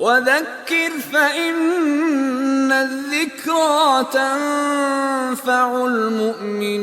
وذكر فإن الذكرى تنفع المؤمنين.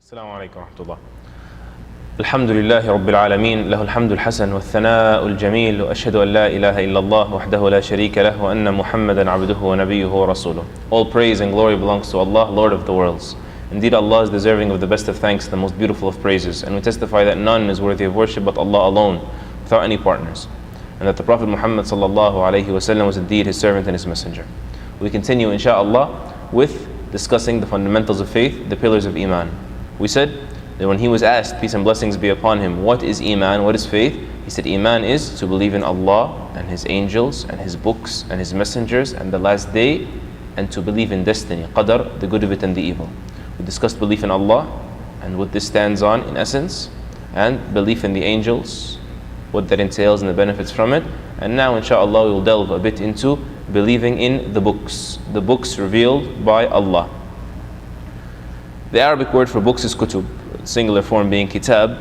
السلام عليكم ورحمة الله. الحمد لله رب العالمين، له الحمد الحسن والثناء الجميل، وأشهد أن لا إله إلا الله وحده لا شريك له وأن محمدا عبده ونبيه ورسوله. All praise and glory belongs to Allah, Lord of the worlds. Indeed, Allah is deserving of the best of thanks, the most beautiful of praises, and we testify that none is worthy of worship but Allah alone, without any partners, and that the Prophet Muhammad sallallahu alaihi wasallam was indeed his servant and his messenger. We continue, inshaAllah, with discussing the fundamentals of faith, the pillars of Iman. We said that when he was asked, peace and blessings be upon him, what is Iman, what is faith? He said Iman is to believe in Allah and His angels and His books and His messengers and the last day, and to believe in destiny, qadar, the good of it and the evil. We discussed belief in Allah and what this stands on in essence, and belief in the angels, what that entails and the benefits from it. And now inshaAllah we will delve a bit into believing in the books revealed by Allah. The Arabic word for books is kutub, singular form being kitab.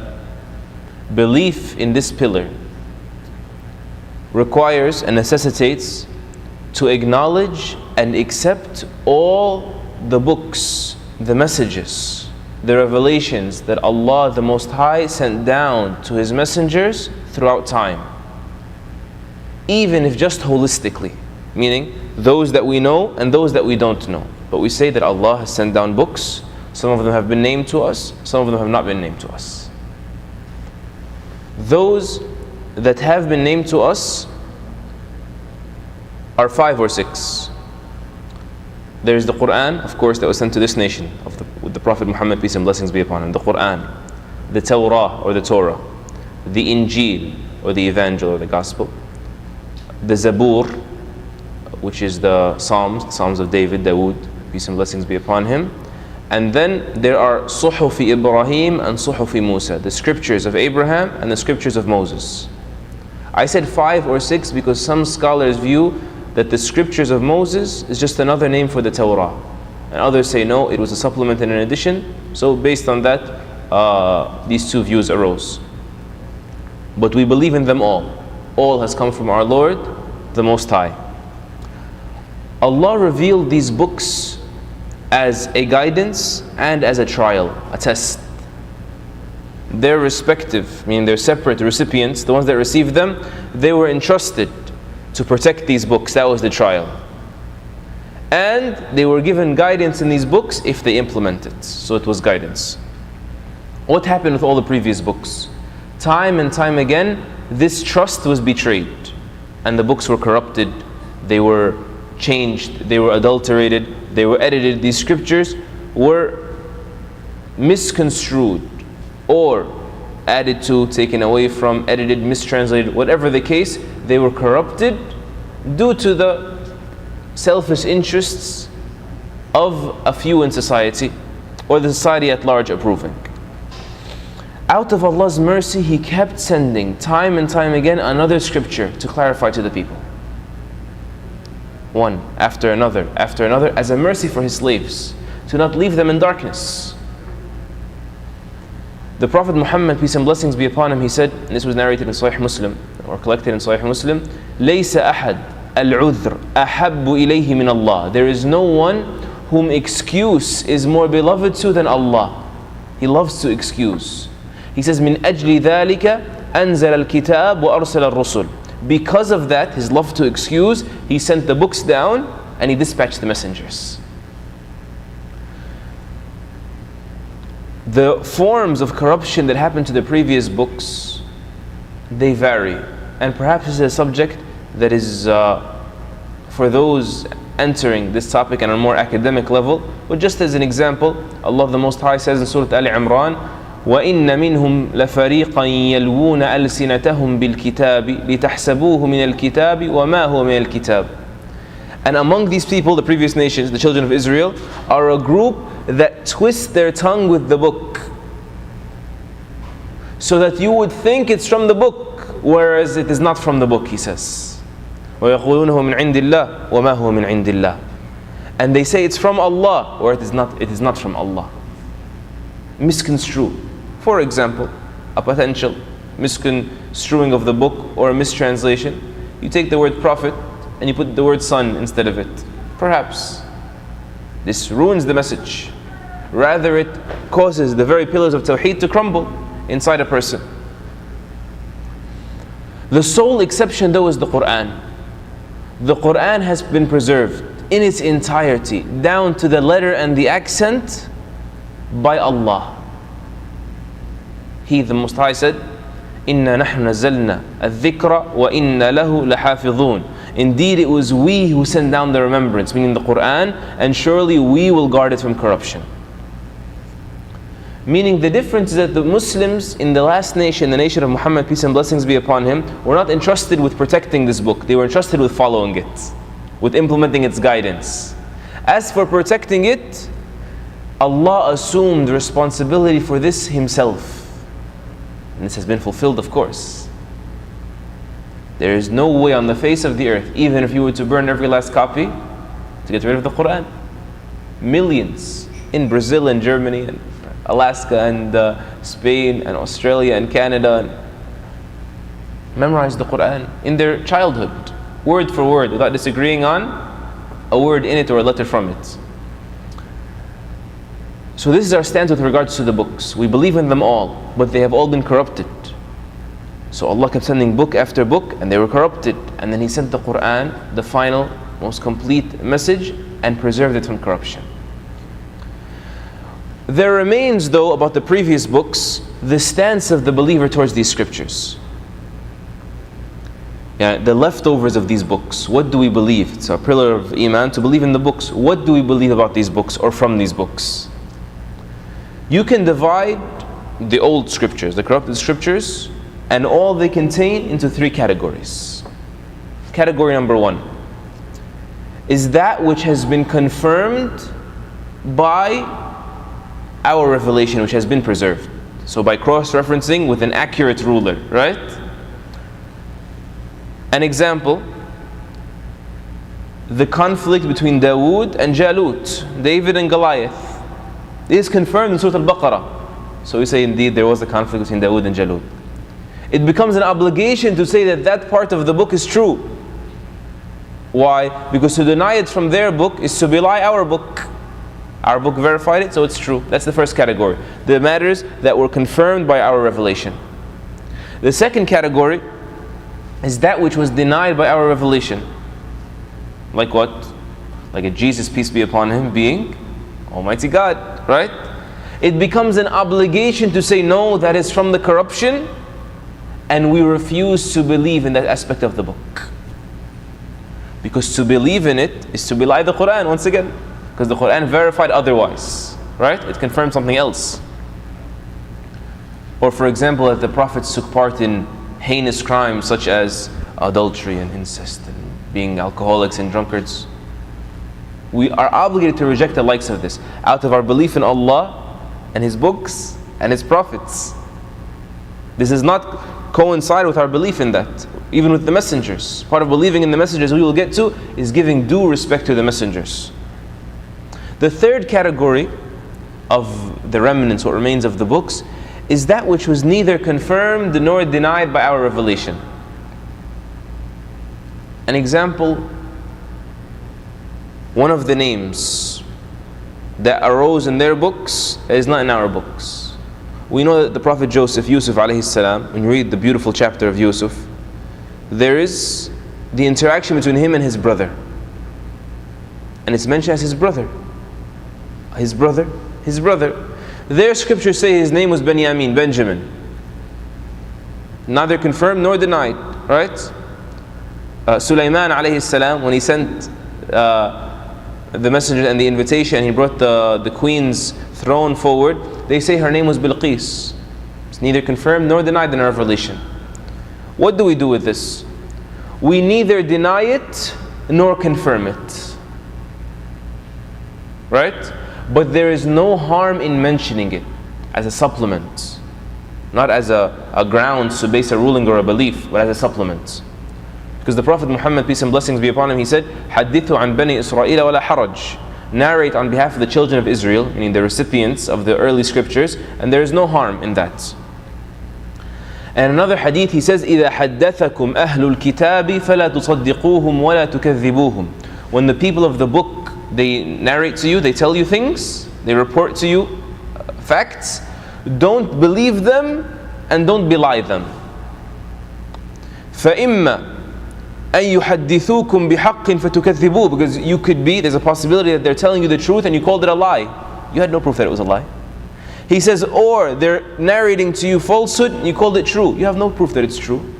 Belief in this pillar requires and necessitates to acknowledge and accept all the books, the messages, the revelations that Allah the Most High sent down to His messengers throughout time, even if just holistically, meaning those that we know and those that we don't know. But we say that Allah has sent down books. Some of them have been named to us, some of them have not been named to us. Those that have been named to us are 5 or 6. There is the Qur'an, of course, that was sent to this nation with the Prophet Muhammad, peace and blessings be upon him. The Qur'an, the Tawrah or the Torah, the Injil or the Evangel or the Gospel, the Zabur, which is the Psalms of David, Dawood, peace and blessings be upon him. And then there are Suhuf Ibrahim and Suhuf Musa, the scriptures of Abraham and the scriptures of Moses. I said 5 or 6 because some scholars view that the scriptures of Moses is just another name for the Torah, and others say no, it was a supplement and an addition. So based on that, these two views arose. But we believe in them all. All has come from our Lord, the Most High. Allah revealed these books as a guidance and as a trial, a test. Their respective, meaning their separate recipients, the ones that received them, they were entrusted to protect these books. That was the trial. And they were given guidance in these books if they implemented. So it was guidance. What happened with all the previous books? Time and time again, this trust was betrayed, and the books were corrupted, they were changed, they were adulterated, they were edited. These scriptures were misconstrued or added to, taken away from, edited, mistranslated, whatever the case, they were corrupted due to the selfish interests of a few in society or the society at large approving. Out of Allah's mercy, He kept sending time and time again another scripture to clarify to the people. One after another, as a mercy for His slaves, to not leave them in darkness. The Prophet Muhammad, peace and blessings be upon him, he said, and this was narrated in Sahih Muslim, or collected in Sahih Muslim, لَيْسَ أَحَدْ الْعُذْرِ أَحَبُّ إِلَيْهِ مِنَ اللَّهِ. There is no one whom excuse is more beloved to than Allah. He loves to excuse. He says, مِنْ أَجْلِ ذَلِكَ أَنزَلَ الْكِتَابُ وَأَرْسَلَ الرُّسُلِ. Because of that, His love to excuse, He sent the books down and He dispatched the messengers. The forms of corruption that happened to the previous books, they vary. And perhaps this is a subject that is for those entering this topic on a more academic level. But just as an example, Allah the Most High says in Surah Al-Imran, وَإِنَّ مِنْهُمْ لَفَرِيقًا يَلْوُونَ أَلْسِنَتَهُمْ بِالْكِتَابِ لِتَحْسَبُوهُ مِنَ الْكِتَابِ وَمَا هُوَ مِنَ الْكِتَابِ. And among these people, the previous nations, the children of Israel, are a group that twist their tongue with the book, so that you would think it's from the book, whereas it is not from the book, He says. وَيَقُولُونَهُ مِنْ عِنْدِ اللَّهِ وَمَا هُوَ مِنْ عِنْدِ اللَّهِ. And they say it's from Allah, or it is not from Allah. Misconstrue. For example, a potential misconstruing of the book or a mistranslation, you take the word prophet and you put the word son instead of it. Perhaps this ruins the message. Rather, it causes the very pillars of Tawheed to crumble inside a person. The sole exception though is the Qur'an. The Qur'an has been preserved in its entirety, down to the letter and the accent, by Allah. He, the Most High, said, إِنَّا نَحْنُ نَزَّلْنَا الذِّكْرَ وَإِنَّا لَهُ لَحَافِظُونَ. Indeed, it was we who sent down the remembrance, meaning the Qur'an, and surely we will guard it from corruption. Meaning the difference is that the Muslims in the last nation, the nation of Muhammad, peace and blessings be upon him, were not entrusted with protecting this book. They were entrusted with following it, with implementing its guidance. As for protecting it, Allah assumed responsibility for this Himself. And this has been fulfilled, of course. There is no way on the face of the earth, even if you were to burn every last copy, to get rid of the Qur'an. Millions in Brazil and Germany and Alaska and Spain and Australia and Canada memorized the Qur'an in their childhood, word for word, without disagreeing on a word in it or a letter from it. So this is our stance with regards to the books. We believe in them all, but they have all been corrupted. So Allah kept sending book after book, and they were corrupted. And then He sent the Qur'an, the final, most complete message, and preserved it from corruption. There remains, though, about the previous books, the stance of the believer towards these scriptures. The leftovers of these books. What do we believe? It's our pillar of Iman, to believe in the books. What do we believe about these books or from these books? You can divide the old scriptures, the corrupted scriptures, and all they contain into three categories. Category number one is that which has been confirmed by our revelation, which has been preserved. So by cross-referencing with an accurate ruler, right? An example, the conflict between Dawood and Jalut, David and Goliath. This is confirmed in Surah Al-Baqarah. So we say indeed there was a conflict between Dawood and Jalut. It becomes an obligation to say that that part of the book is true. Why? Because to deny it from their book is to belie our book. Our book verified it, so it's true. That's the first category. The matters that were confirmed by our revelation. The second category is that which was denied by our revelation. Like what? Like a Jesus, peace be upon him, being Almighty God, right? It becomes an obligation to say no, that is from the corruption, and we refuse to believe in that aspect of the book. Because to believe in it is to belie the Qur'an once again. Because the Qur'an verified otherwise, right? It confirmed something else. Or for example, that the prophets took part in heinous crimes such as adultery and incest and being alcoholics and drunkards. We are obligated to reject the likes of this out of our belief in Allah and His books and His prophets. This does not coincide with our belief in that, even with the messengers. Part of believing in the messengers we will get to is giving due respect to the messengers. The third category of the remnants, what remains of the books, is that which was neither confirmed nor denied by our revelation. An example, one of the names that arose in their books is not in our books. We know that the Prophet Joseph, Yusuf alayhi salam, when you read the beautiful chapter of Yusuf, there is the interaction between him and his brother. And it's mentioned as his brother. His brother, his brother. Their scriptures say his name was Benjamin. Neither confirmed nor denied, right? Sulaiman alayhi salam, when he sent the messenger and the invitation, he brought the queen's throne forward, they say her name was Bilqis. It's neither confirmed nor denied in our revelation. What do we do with this? We neither deny it nor confirm it. Right? But there is no harm in mentioning it as a supplement, not as a grounds to base a ruling or a belief, but as a supplement. Because the Prophet Muhammad, peace and blessings be upon him, he said, "Hadithu an bani Israel wala haraj." Narrate on behalf of the children of Israel, meaning the recipients of the early scriptures, and there is no harm in that. And another hadith, he says, إِذَا حَدَّثَكُمْ أَهْلُ الْكِتَابِ فَلَا تُصَدِّقُوهُمْ وَلَا تُكَذِّبُوهُمْ. When the people of the book, they narrate to you, they tell you things, they report to you facts, don't believe them and don't belie them. فَإِمَّا أَن يُحَدِّثُوكُمْ بِحَقٍّ فَتُكَذِّبُوهُ. Because you could be, there's a possibility that they're telling you the truth and you called it a lie. You had no proof that it was a lie. He says, or they're narrating to you falsehood and you called it true. You have no proof that it's true.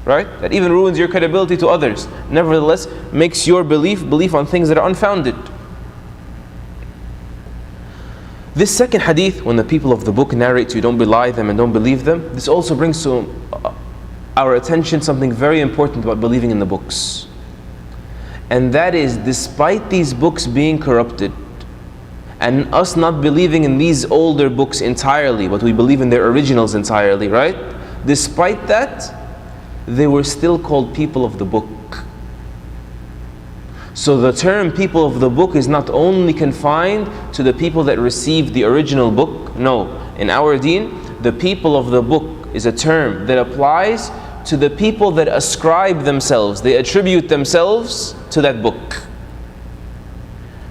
Right? That even ruins your credibility to others. Nevertheless, makes your belief on things that are unfounded. This second hadith, when the people of the book narrate to you, don't belie them and don't believe them, this also brings to our attention something very important about believing in the books. And that is, despite these books being corrupted, and us not believing in these older books entirely, but we believe in their originals entirely, right? Despite that, they were still called people of the book. So the term people of the book is not only confined to the people that received the original book. No, in our deen, the people of the book is a term that applies to the people that ascribe themselves, they attribute themselves to that book.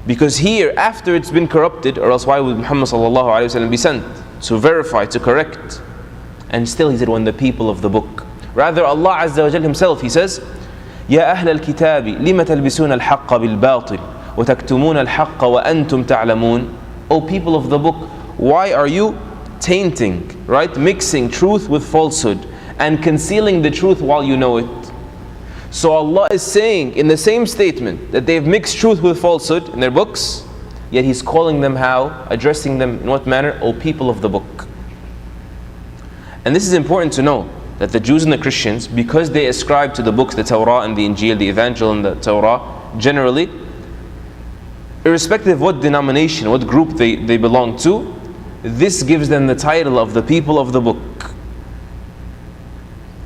Because here, after it's been corrupted, or else why would Muhammad ﷺ be sent? To verify, to correct. And still he said, when the people of the book. Rather, Allah Azza wa Jal himself, he says, يَا أَهْلَ الْكِتَابِ لِمَ تَلْبِسُونَ الْحَقَّ بِالْبَاطِلِ وَتَكْتُمُونَ الْحَقَّ وَأَنْتُمْ تَعْلَمُونَ. O people of the book, why are you tainting, right? Mixing truth with falsehood and concealing the truth while you know it. So Allah is saying in the same statement that they've mixed truth with falsehood in their books, yet He's calling them how? Addressing them in what manner? O people of the book. And this is important to know, that the Jews and the Christians, because they ascribe to the books, the Torah and the Injil, the Evangel and the Torah, generally, irrespective of what denomination, what group they belong to, this gives them the title of the people of the book.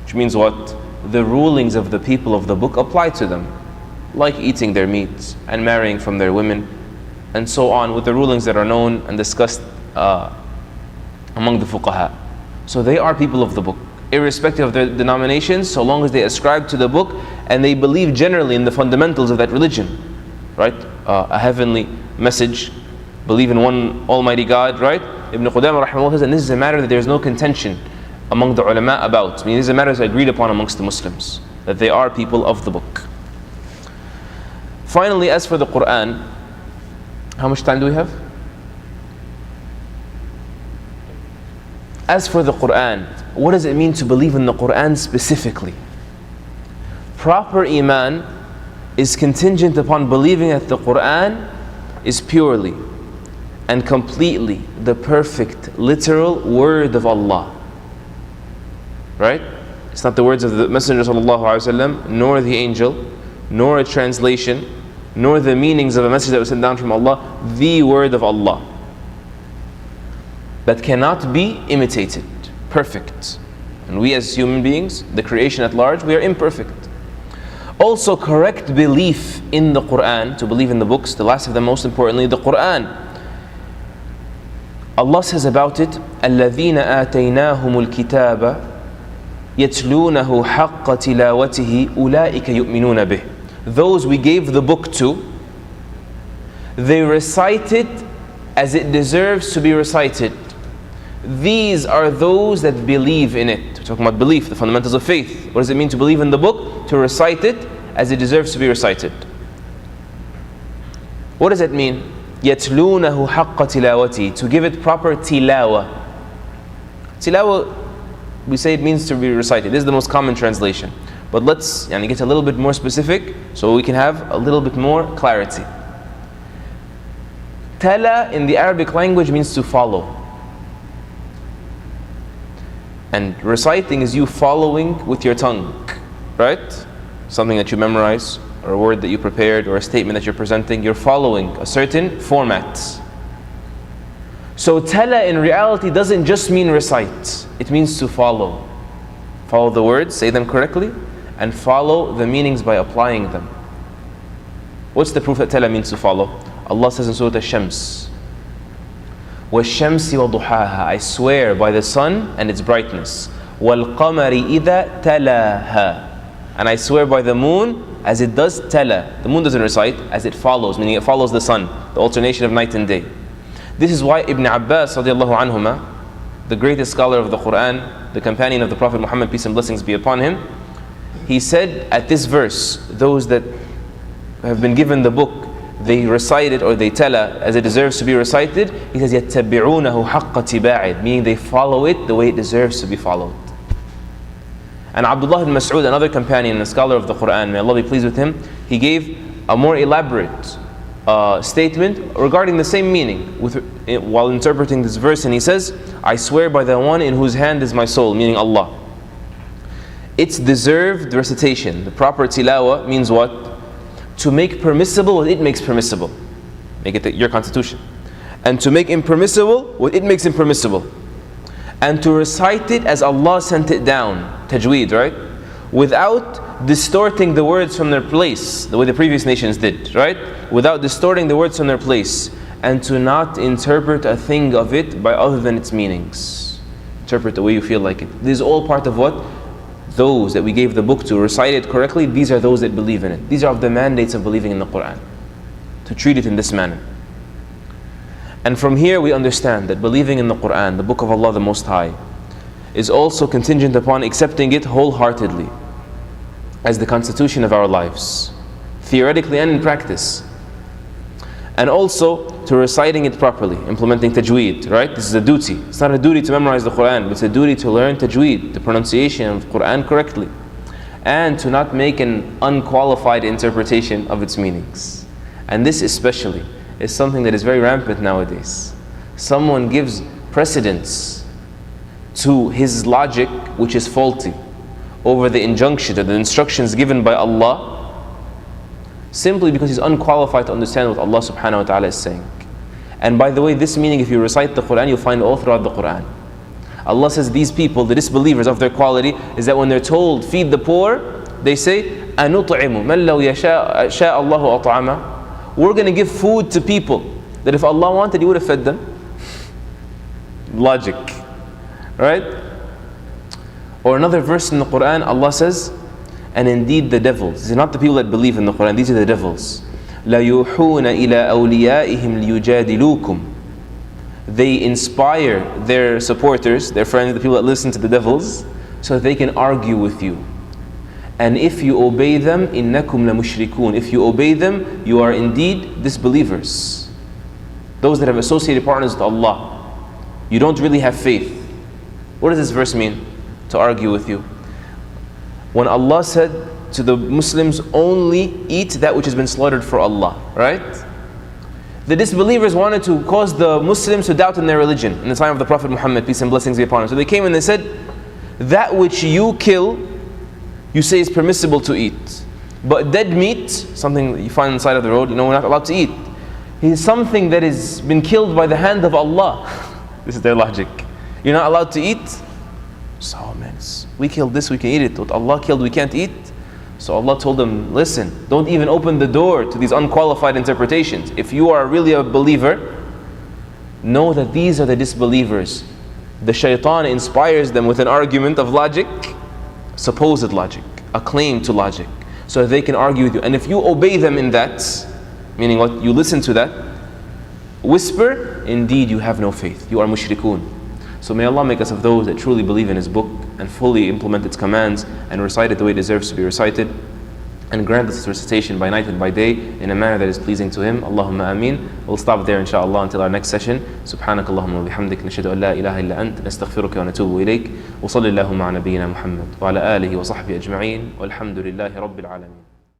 Which means what? The rulings of the people of the book apply to them, like eating their meat and marrying from their women and so on, with the rulings that are known and discussed among the fuqaha. So they are people of the book, irrespective of their denominations, so long as they ascribe to the book and they believe generally in the fundamentals of that religion, right? A heavenly message, believe in one Almighty God, right? Ibn Qudamah rahimahullah says, and this is a matter that there is no contention among the ulama about. I mean, these are matters agreed upon amongst the Muslims, that they are people of the book. Finally, as for the Qur'an, how much time do we have? As for the Qur'an, what does it mean to believe in the Qur'an specifically? Proper iman is contingent upon believing that the Qur'an is purely and completely the perfect, literal word of Allah. Right? It's not the words of the Messenger ﷺ, nor the angel, nor a translation, nor the meanings of a message that was sent down from Allah. The word of Allah that cannot be imitated. Perfect. And we as human beings, the creation at large, we are imperfect. Also, correct belief in the Qur'an, to believe in the books, the last of them most importantly, the Qur'an. Allah says about it, الَّذِينَ آتَيْنَاهُمُ الْكِتَابَ يَتْلُونَهُ حَقَّ تِلَاوَتِهِ أُولَٰئِكَ يُؤْمِنُونَ بِهِ. Those we gave the book to, they recite it as it deserves to be recited. These are those that believe in it. We're talking about belief, the fundamentals of faith. What does it mean to believe in the book? To recite it as it deserves to be recited. What does it mean? يَتْلُونَهُ حَقَّ تِلَاوَتِهِ. To give it proper tilawa. Tilawa, we say it means to be recited. This is the most common translation. But let's get a little bit more specific so we can have a little bit more clarity. Tala in the Arabic language means to follow. And reciting is you following with your tongue, right? Something that you memorize, or a word that you prepared, or a statement that you're presenting, you're following a certain format. So tala in reality doesn't just mean recite, it means to follow. Follow the words, say them correctly, and follow the meanings by applying them. What's the proof that tala means to follow? Allah says in Surah Al-Shams, وَالشَّمْسِ وَضُحَاهَا. I swear by the sun and its brightness. وَالْقَمَرِ إِذَا تَلَاهَا. And I swear by the moon as it does tala. The moon doesn't recite, as it follows, meaning it follows the sun, the alternation of night and day. This is why Ibn Abbas radiallahu anhuma, the greatest scholar of the Qur'an, the companion of the Prophet Muhammad, peace and blessings be upon him, he said at this verse, those that have been given the book, they recite it or they tala as it deserves to be recited. He says, يَتَّبِعُونَهُ حَقَّ تِبَاعِهِ, meaning they follow it the way it deserves to be followed. And Abdullah ibn Mas'ud, another companion and a scholar of the Qur'an, may Allah be pleased with him, he gave a more elaborate statement regarding the same meaning while interpreting this verse, and he says, I swear by the one in whose hand is my soul, meaning Allah. Its deserved recitation, the proper tilawa, means what? To make permissible what it makes permissible. Make it your constitution. And to make impermissible what it makes impermissible. And to recite it as Allah sent it down, tajweed, right? Without distorting the words from their place, the way the previous nations did, right? Without distorting the words from their place. And to not interpret a thing of it by other than its meanings. Interpret the way you feel like it. This is all part of what? Those that we gave the book to recite it correctly, these are those that believe in it. These are of the mandates of believing in the Qur'an. To treat it in this manner. And from here we understand that believing in the Qur'an, the book of Allah the Most High, is also contingent upon accepting it wholeheartedly as the constitution of our lives, theoretically and in practice. And also to reciting it properly, implementing tajweed, right? This is a duty. It's not a duty to memorize the Qur'an, but it's a duty to learn tajweed, the pronunciation of Qur'an correctly. And to not make an unqualified interpretation of its meanings. And this especially is something that is very rampant nowadays. Someone gives precedence to his logic, which is faulty, over the injunction or the instructions given by Allah, simply because he's unqualified to understand what Allah subhanahu wa ta'ala is saying. And by the way, this meaning, if you recite the Qur'an, you'll find all throughout the Qur'an. Allah says these people, the disbelievers, of their quality is that when they're told, feed the poor, they say, أَنُطْعِمُ مَنْ لَوْ يَشَاءَ اللَّهُ أَطْعَمَهُ. We're going to give food to people that if Allah wanted, He would have fed them. Logic. Right? Or another verse in the Qur'an, Allah says, and indeed the devils. These are not the people that believe in the Qur'an, these are the devils. لَيُوحُونَ إِلَىٰ أَوْلِيَائِهِمْ لِيُجَادِلُوكُمْ. They inspire their supporters, their friends, the people that listen to the devils, so that they can argue with you. And if you obey them, إِنَّكُمْ لَمُشْرِكُونَ. If you obey them, you are indeed disbelievers. Those that have associated partners with Allah. You don't really have faith. What does this verse mean? To argue with you. When Allah said to the Muslims, only eat that which has been slaughtered for Allah, right? The disbelievers wanted to cause the Muslims to doubt in their religion in the time of the Prophet Muhammad, peace and blessings be upon him. So they came and they said, that which you kill, you say is permissible to eat. But dead meat, something that you find on the side of the road, we're not allowed to eat. It is something that has been killed by the hand of Allah. This is their logic. You're not allowed to eat? So man, we killed this, we can eat it. What Allah killed, we can't eat. So Allah told them, listen, don't even open the door to these unqualified interpretations. If you are really a believer, know that these are the disbelievers. The shaitan inspires them with an argument of logic, supposed logic, a claim to logic, so that they can argue with you. And if you obey them in that, meaning what you listen to that whisper, indeed you have no faith. You are mushrikun. So may Allah make us of those that truly believe in His book and fully implement its commands and recite it the way it deserves to be recited, and grant us its recitation by night and by day in a manner that is pleasing to Him. Allahumma ameen. We'll stop there inshaAllah until our next session. Subhanak Allahumma wa bihamdik, nashhadu an la ilaha illa ant, nastaghfiruka wa natubu ilayk, wa sallallahu ma'a nabiyyina Muhammad wa ala alihi wa sahbihi ajma'in, walhamdulillahi rabbil alamin.